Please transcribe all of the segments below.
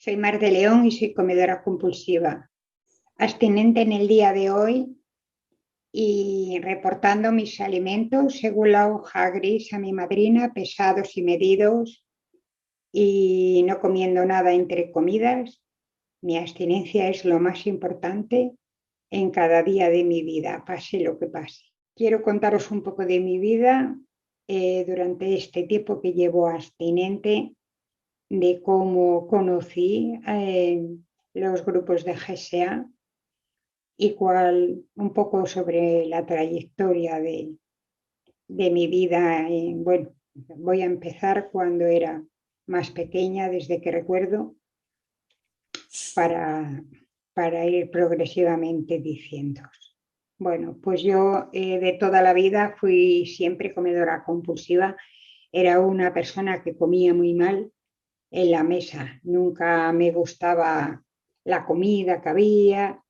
Soy Mar de León y soy comedora compulsiva, abstinente en el día de hoy y reportando mis alimentos según la hoja gris a mi madrina, pesados y medidos, y no comiendo nada entre comidas. Mi abstinencia es lo más importante en cada día de mi vida, pase lo que pase. Quiero contaros un poco de mi vida durante este tiempo que llevo abstinente, de cómo conocí los grupos de GSA y un poco sobre la trayectoria de mi vida. Bueno, voy a empezar cuando era más pequeña, desde que recuerdo, para, para ir progresivamente diciendo. Bueno, pues yo de toda la vida fui siempre comedora compulsiva. Era una persona que comía muy mal en la mesa. Nunca me gustaba la comida que había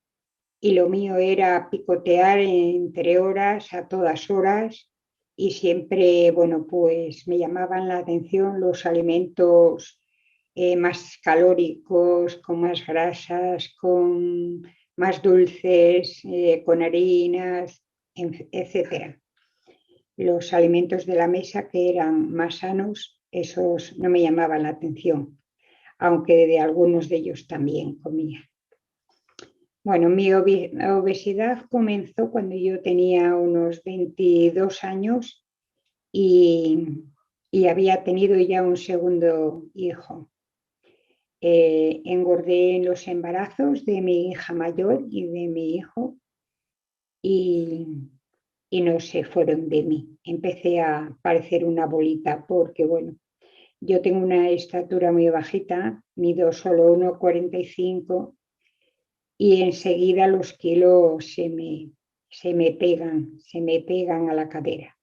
y lo mío era picotear entre horas, a todas horas, y siempre, bueno, pues me llamaban la atención los alimentos más calóricos, con más grasas, con más dulces, con harinas, etcétera. Los alimentos de la mesa que eran más sanos, esos no me llamaban la atención, aunque de algunos de ellos también comía. Bueno, mi obesidad comenzó cuando yo tenía unos 22 años y, y había tenido ya un segundo hijo. Engordé en los embarazos de mi hija mayor y de mi hijo y, y no se fueron de mí. Empecé a parecer una bolita porque, bueno, yo tengo una estatura muy bajita, mido solo 1,45 y enseguida los kilos se me pegan a la cadera.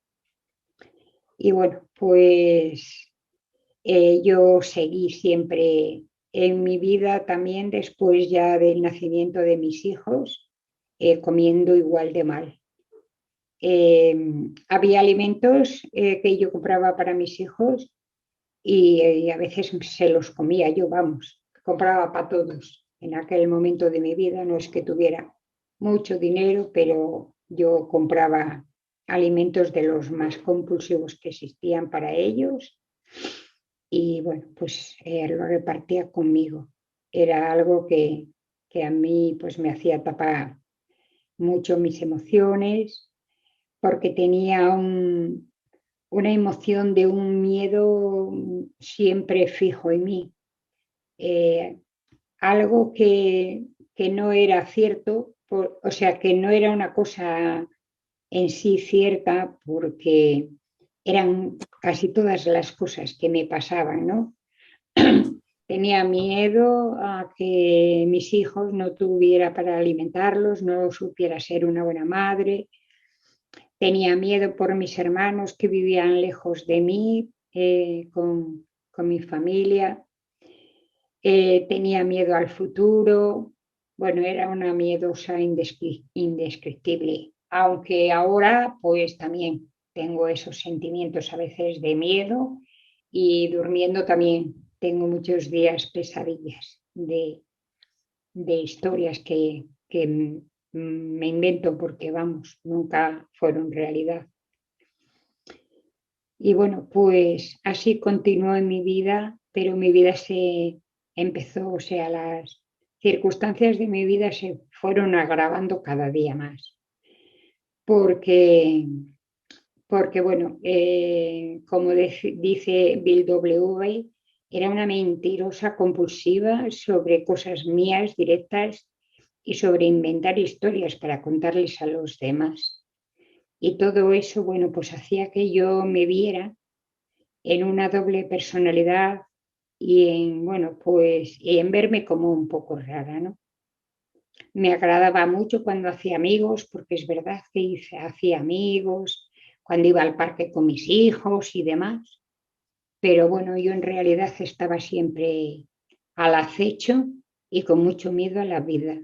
Y bueno, pues yo seguí siempre en mi vida también después ya del nacimiento de mis hijos, comiendo igual de mal. Había alimentos que yo compraba para mis hijos y a veces se los comía yo, vamos, compraba para todos. En aquel momento de mi vida no es que tuviera mucho dinero, pero yo compraba alimentos de los más compulsivos que existían para ellos y bueno, pues lo repartía conmigo. Era algo que a mí pues me hacía tapar mucho mis emociones porque tenía una emoción de un miedo siempre fijo en mí. Eh, Algo que no era cierto, o sea, que no era una cosa en sí cierta porque eran casi todas las cosas que me pasaban, ¿no? Tenía miedo a que mis hijos no tuviera para alimentarlos, no supiera ser una buena madre. Tenía miedo por mis hermanos que vivían lejos de mí, con mi familia. Tenía miedo al futuro. Bueno, era una miedosa indescriptible. Aunque ahora pues también tengo esos sentimientos a veces de miedo y durmiendo también tengo muchos días pesadillas de historias que me invento porque, vamos, nunca fueron realidad. Y bueno, pues así continuó en mi vida, pero mi vida se empezó, o sea, las circunstancias de mi vida se fueron agravando cada día más. Porque, porque bueno, como dice Bill W., era una mentirosa compulsiva sobre cosas mías directas y sobre inventar historias para contarles a los demás. Y todo eso, bueno, pues hacía que yo me viera en una doble personalidad y en, bueno, pues y en verme como un poco rara, ¿no? Me agradaba mucho cuando hacía amigos, porque es verdad que hacía amigos, cuando iba al parque con mis hijos y demás, pero bueno, yo en realidad estaba siempre al acecho y con mucho miedo a la vida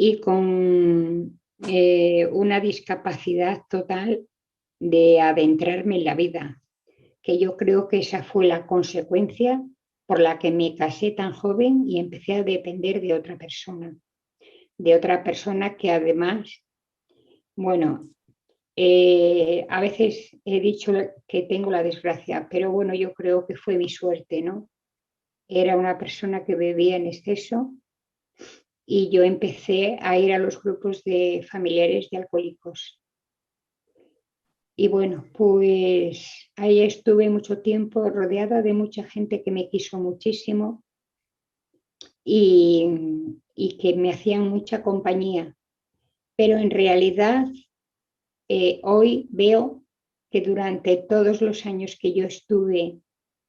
y con una discapacidad total de adentrarme en la vida, que yo creo que esa fue la consecuencia por la que me casé tan joven y empecé a depender de otra persona que además, bueno, a veces he dicho que tengo la desgracia, pero bueno, yo creo que fue mi suerte, ¿no? Era una persona que bebía en exceso y yo empecé a ir a los grupos de familiares de alcohólicos. Y bueno, pues ahí estuve mucho tiempo rodeada de mucha gente que me quiso muchísimo y, y que me hacían mucha compañía. Pero en realidad hoy veo que durante todos los años que yo estuve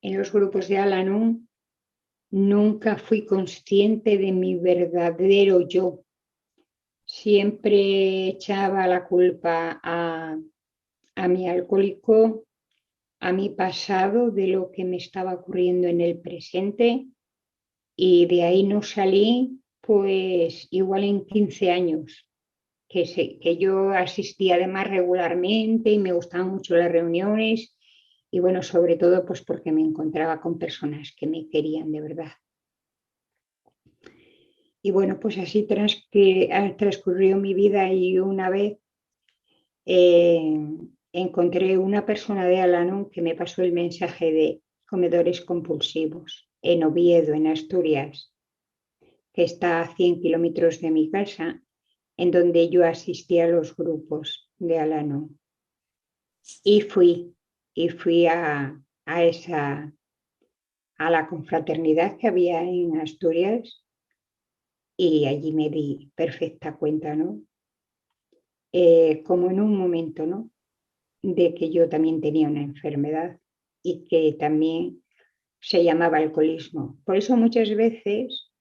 en los grupos de Al-Anon, nunca fui consciente de mi verdadero yo. Siempre echaba la culpa a mi alcohólico, a mi pasado, de lo que me estaba ocurriendo en el presente, y de ahí no salí pues igual en 15 años, que yo asistía además regularmente y me gustaban mucho las reuniones y bueno, sobre todo pues porque me encontraba con personas que me querían de verdad. Y bueno, pues así transcurrió mi vida y una vez eh, encontré una persona de Al-Anon que me pasó el mensaje de comedores compulsivos en Oviedo, en Asturias, que está a 100 kilómetros de mi casa, en donde yo asistía a los grupos de Al-Anon. Y fui a la confraternidad que había en Asturias y allí me di perfecta cuenta, ¿no? Como en un momento, ¿no? De que yo también tenía una enfermedad y que también se llamaba alcoholismo. Por eso muchas veces,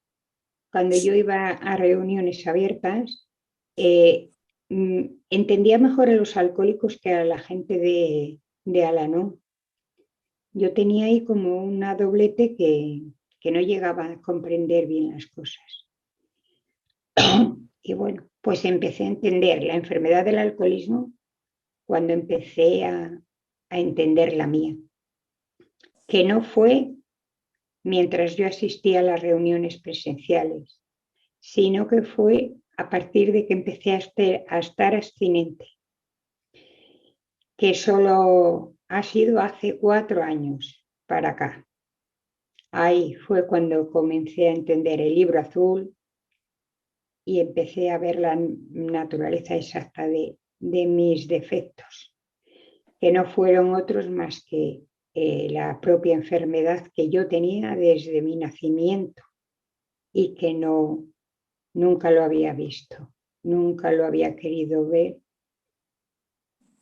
cuando yo iba a reuniones abiertas, eh, entendía mejor a los alcohólicos que a la gente de Al-Anon. Yo tenía ahí como una doblete que no llegaba a comprender bien las cosas. Y bueno, pues empecé a entender la enfermedad del alcoholismo cuando empecé a entender la mía, que no fue mientras yo asistía a las reuniones presenciales, sino que fue a partir de que empecé a estar abstinente, que solo ha sido hace 4 años para acá. Ahí fue cuando comencé a entender el libro azul y empecé a ver la naturaleza exacta de mis defectos, que no fueron otros más que la propia enfermedad que yo tenía desde mi nacimiento y que nunca lo había visto, nunca lo había querido ver.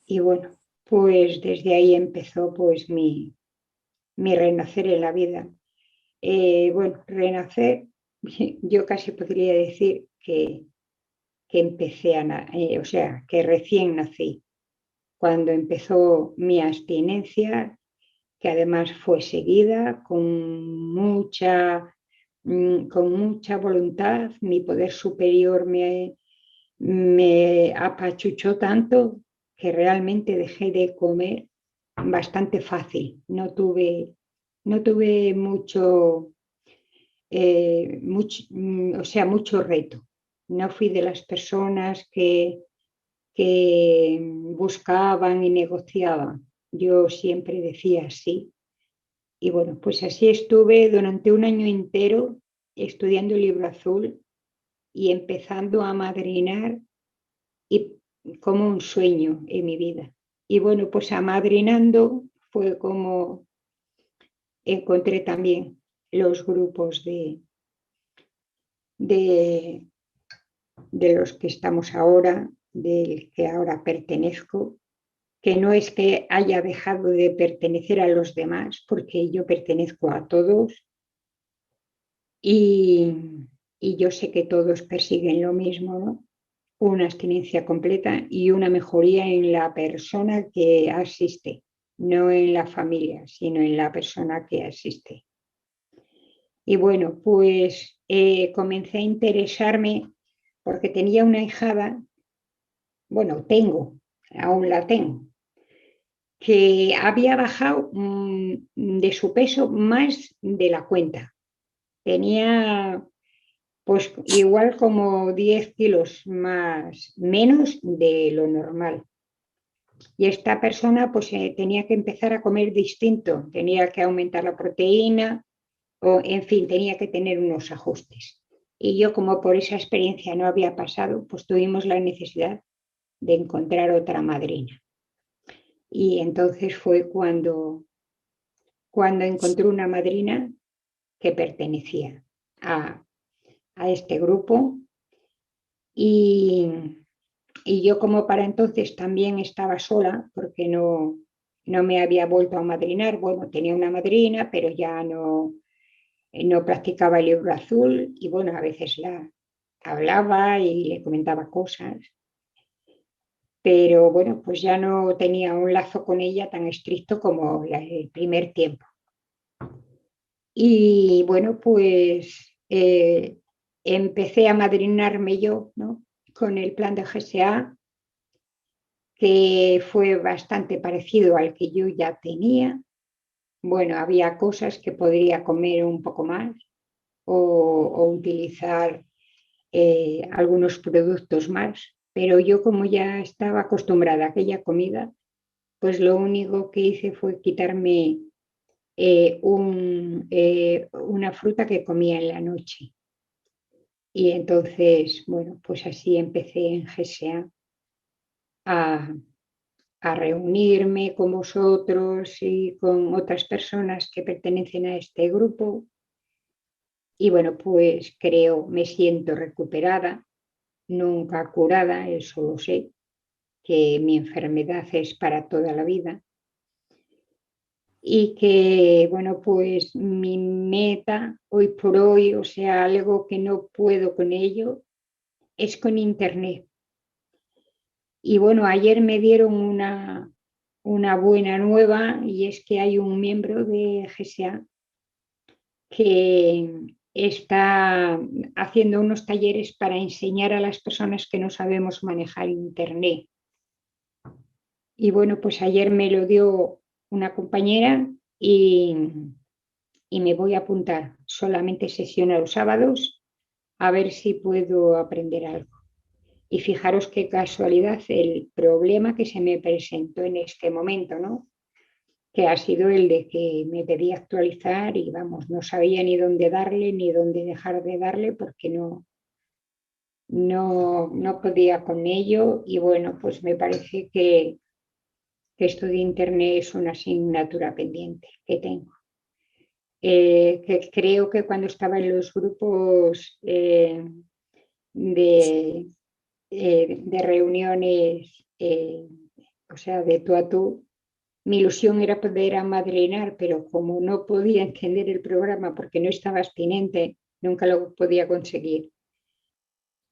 Y bueno, pues desde ahí empezó pues mi renacer en la vida. Bueno, renacer, yo casi podría decir que empecé o sea, que recién nací, cuando empezó mi abstinencia, que además fue seguida con mucha voluntad. Mi poder superior me apachuchó tanto que realmente dejé de comer bastante fácil. No tuve mucho reto. No fui de las personas que buscaban y negociaban. Yo siempre decía sí. Y bueno, pues así estuve durante un año entero estudiando el libro azul y empezando a madrinar y como un sueño en mi vida. Y bueno, pues amadrinando fue como encontré también los grupos de, de los que estamos ahora, del que ahora pertenezco, que no es que haya dejado de pertenecer a los demás, porque yo pertenezco a todos y, y yo sé que todos persiguen lo mismo, ¿no? Una abstinencia completa y una mejoría en la persona que asiste, no en la familia, sino en la persona que asiste. Y bueno, pues comencé a interesarme porque tenía una hijada, bueno, aún la tengo, que había bajado de su peso más de la cuenta. Tenía pues igual como 10 kilos más menos de lo normal. Y esta persona pues tenía que empezar a comer distinto, tenía que aumentar la proteína o en fin, tenía que tener unos ajustes. Y yo como por esa experiencia no había pasado, pues tuvimos la necesidad de encontrar otra madrina. Y entonces fue cuando encontré una madrina que pertenecía a este grupo y, y yo como para entonces también estaba sola porque no me había vuelto a madrinar, bueno, tenía una madrina, pero ya no practicaba el libro azul y bueno, a veces la hablaba y le comentaba cosas, pero bueno, pues ya no tenía un lazo con ella tan estricto como el primer tiempo. Y bueno, pues empecé a madrinarme yo, ¿no? Con el plan de GSA, que fue bastante parecido al que yo ya tenía. Bueno, había cosas que podría comer un poco más o utilizar algunos productos más, pero yo como ya estaba acostumbrada a aquella comida, pues lo único que hice fue quitarme una fruta que comía en la noche. Y entonces, bueno, pues así empecé en GSA a reunirme con vosotros y con otras personas que pertenecen a este grupo. Y bueno, pues creo, me siento recuperada, nunca curada, eso lo sé, que mi enfermedad es para toda la vida. Y que, bueno, pues mi meta hoy por hoy, o sea, algo que no puedo con ello, es con Internet. Y bueno, ayer me dieron una buena nueva y es que hay un miembro de GSA que está haciendo unos talleres para enseñar a las personas que no sabemos manejar Internet. Y bueno, pues ayer me lo dio una compañera y me voy a apuntar. Solamente sesiona los sábados a ver si puedo aprender algo. Y fijaros qué casualidad el problema que se me presentó en este momento, ¿no? Que ha sido el de que me pedí actualizar y vamos, no sabía ni dónde darle ni dónde dejar de darle porque no podía con ello y bueno, pues me parece que esto de Internet es una asignatura pendiente que tengo. Que creo que cuando estaba en los grupos de, de reuniones, o sea, de tú a tú, mi ilusión era poder amadrinar, pero como no podía entender el programa porque no estaba abstinente, nunca lo podía conseguir.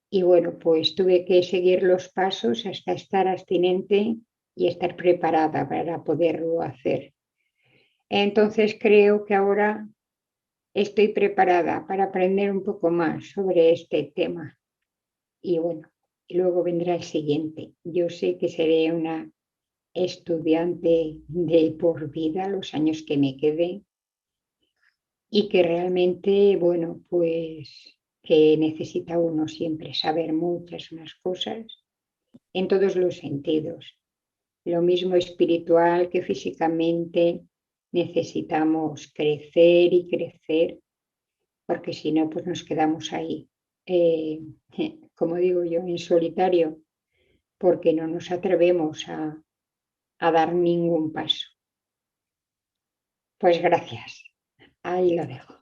Y bueno, pues tuve que seguir los pasos hasta estar abstinente y estar preparada para poderlo hacer. Entonces creo que ahora estoy preparada para aprender un poco más sobre este tema. Y bueno, y luego vendrá el siguiente. Yo sé que seré una estudiante de por vida los años que me quede y que realmente, bueno, pues que necesita uno siempre saber muchas más cosas en todos los sentidos. Lo mismo espiritual que físicamente necesitamos crecer y crecer porque si no, pues nos quedamos ahí, como digo yo, en solitario, porque no nos atrevemos a dar ningún paso. Pues gracias, ahí lo dejo.